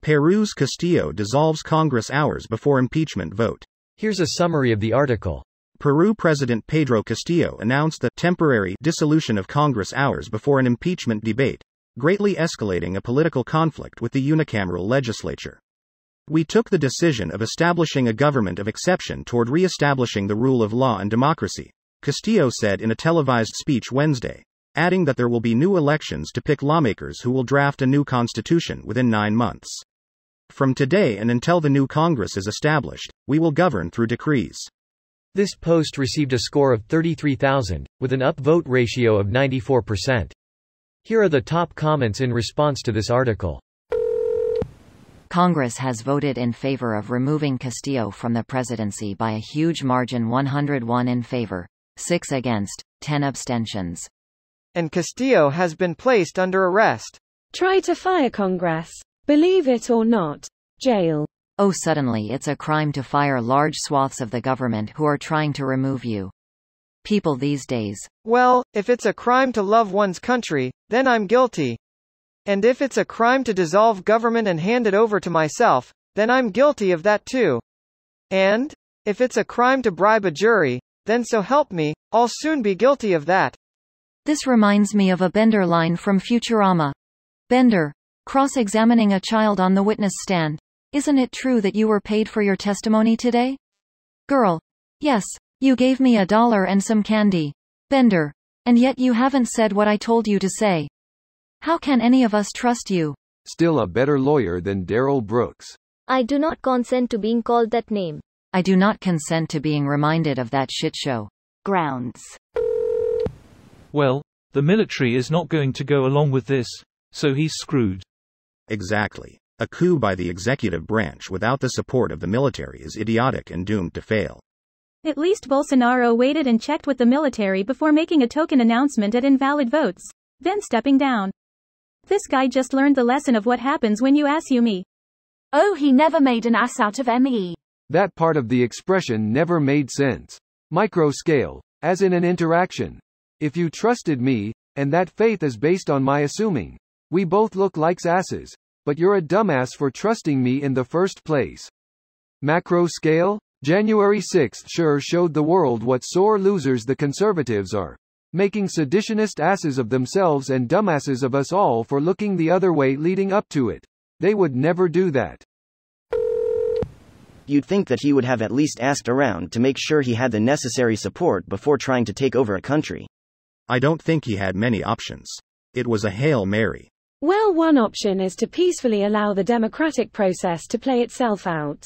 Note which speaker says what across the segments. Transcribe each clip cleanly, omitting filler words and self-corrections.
Speaker 1: Perus Castillo dissolves Congress hours before impeachment vote.
Speaker 2: Here's a summary of the article.
Speaker 1: Peru President Pedro Castillo announced the temporary dissolution of Congress hours before an impeachment debate, greatly escalating a political conflict with the unicameral legislature. We took the decision of establishing a government of exception toward re-establishing the rule of law and democracy, Castillo said in a televised speech Wednesday, adding that there will be new elections to pick lawmakers who will draft a new constitution within 9 months. From today and until the new Congress is established, we will govern through decrees.
Speaker 2: This post received a score of 33,000, with an upvote ratio of 94%. Here are the top comments in response to this article.
Speaker 3: Congress has voted in favor of removing Castillo from the presidency by a huge margin: 101 in favor, 6 against, 10 abstentions.
Speaker 4: And Castillo has been placed under arrest.
Speaker 5: Try to fire Congress. Believe it or not. Jail.
Speaker 3: Oh, suddenly it's a crime to fire large swaths of the government who are trying to remove you. People these days.
Speaker 4: Well, if it's a crime to love one's country, then I'm guilty. And if it's a crime to dissolve government and hand it over to myself, then I'm guilty of that too. And if it's a crime to bribe a jury, then so help me, I'll soon be guilty of that.
Speaker 3: This reminds me of a Bender line from Futurama. Bender, cross-examining a child on the witness stand. Isn't it true that you were paid for your testimony today? Girl. Yes, you gave me $1 and some candy. Bender. And yet you haven't said what I told you to say. How can any of us trust you?
Speaker 6: Still a better lawyer than Darrell Brooks.
Speaker 7: I do not consent to being called that name.
Speaker 3: I do not consent to being reminded of that shit show. Grounds.
Speaker 8: Well, the military is not going to go along with this, so he's screwed.
Speaker 1: Exactly. A coup by the executive branch without the support of the military is idiotic and doomed to fail.
Speaker 9: At least Bolsonaro waited and checked with the military before making a token announcement at invalid votes, then stepping down. This guy just learned the lesson of what happens when you assume me.
Speaker 10: Oh, he never made an ass out of me.
Speaker 6: That part of the expression never made sense. Micro scale, as in an interaction. If you trusted me, and that faith is based on my assuming. We both look like asses, but you're a dumbass for trusting me in the first place. Macro scale? January 6th sure showed the world what sore losers the conservatives are. Making seditionist asses of themselves and dumbasses of us all for looking the other way leading up to it. They would never do that.
Speaker 11: You'd think that he would have at least asked around to make sure he had the necessary support before trying to take over a country.
Speaker 1: I don't think he had many options. It was a Hail Mary.
Speaker 5: Well, one option is to peacefully allow the democratic process to play itself out.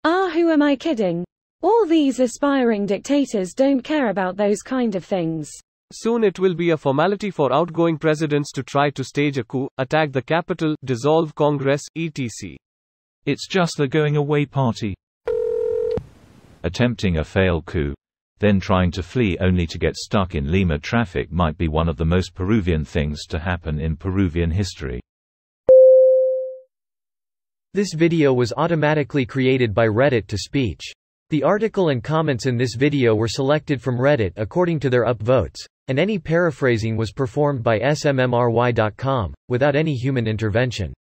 Speaker 5: Who am I kidding? All these aspiring dictators don't care about those kind of things.
Speaker 12: Soon it will be a formality for outgoing presidents to try to stage a coup, attack the Capitol, dissolve Congress, etc.
Speaker 8: It's just the going away party. Attempting a failed coup, then trying to flee only to get stuck in Lima traffic might be one of the most Peruvian things to happen in Peruvian history.
Speaker 2: This video was automatically created by Reddit to speech. The article and comments in this video were selected from Reddit according to their upvotes, and any paraphrasing was performed by smmry.com, without any human intervention.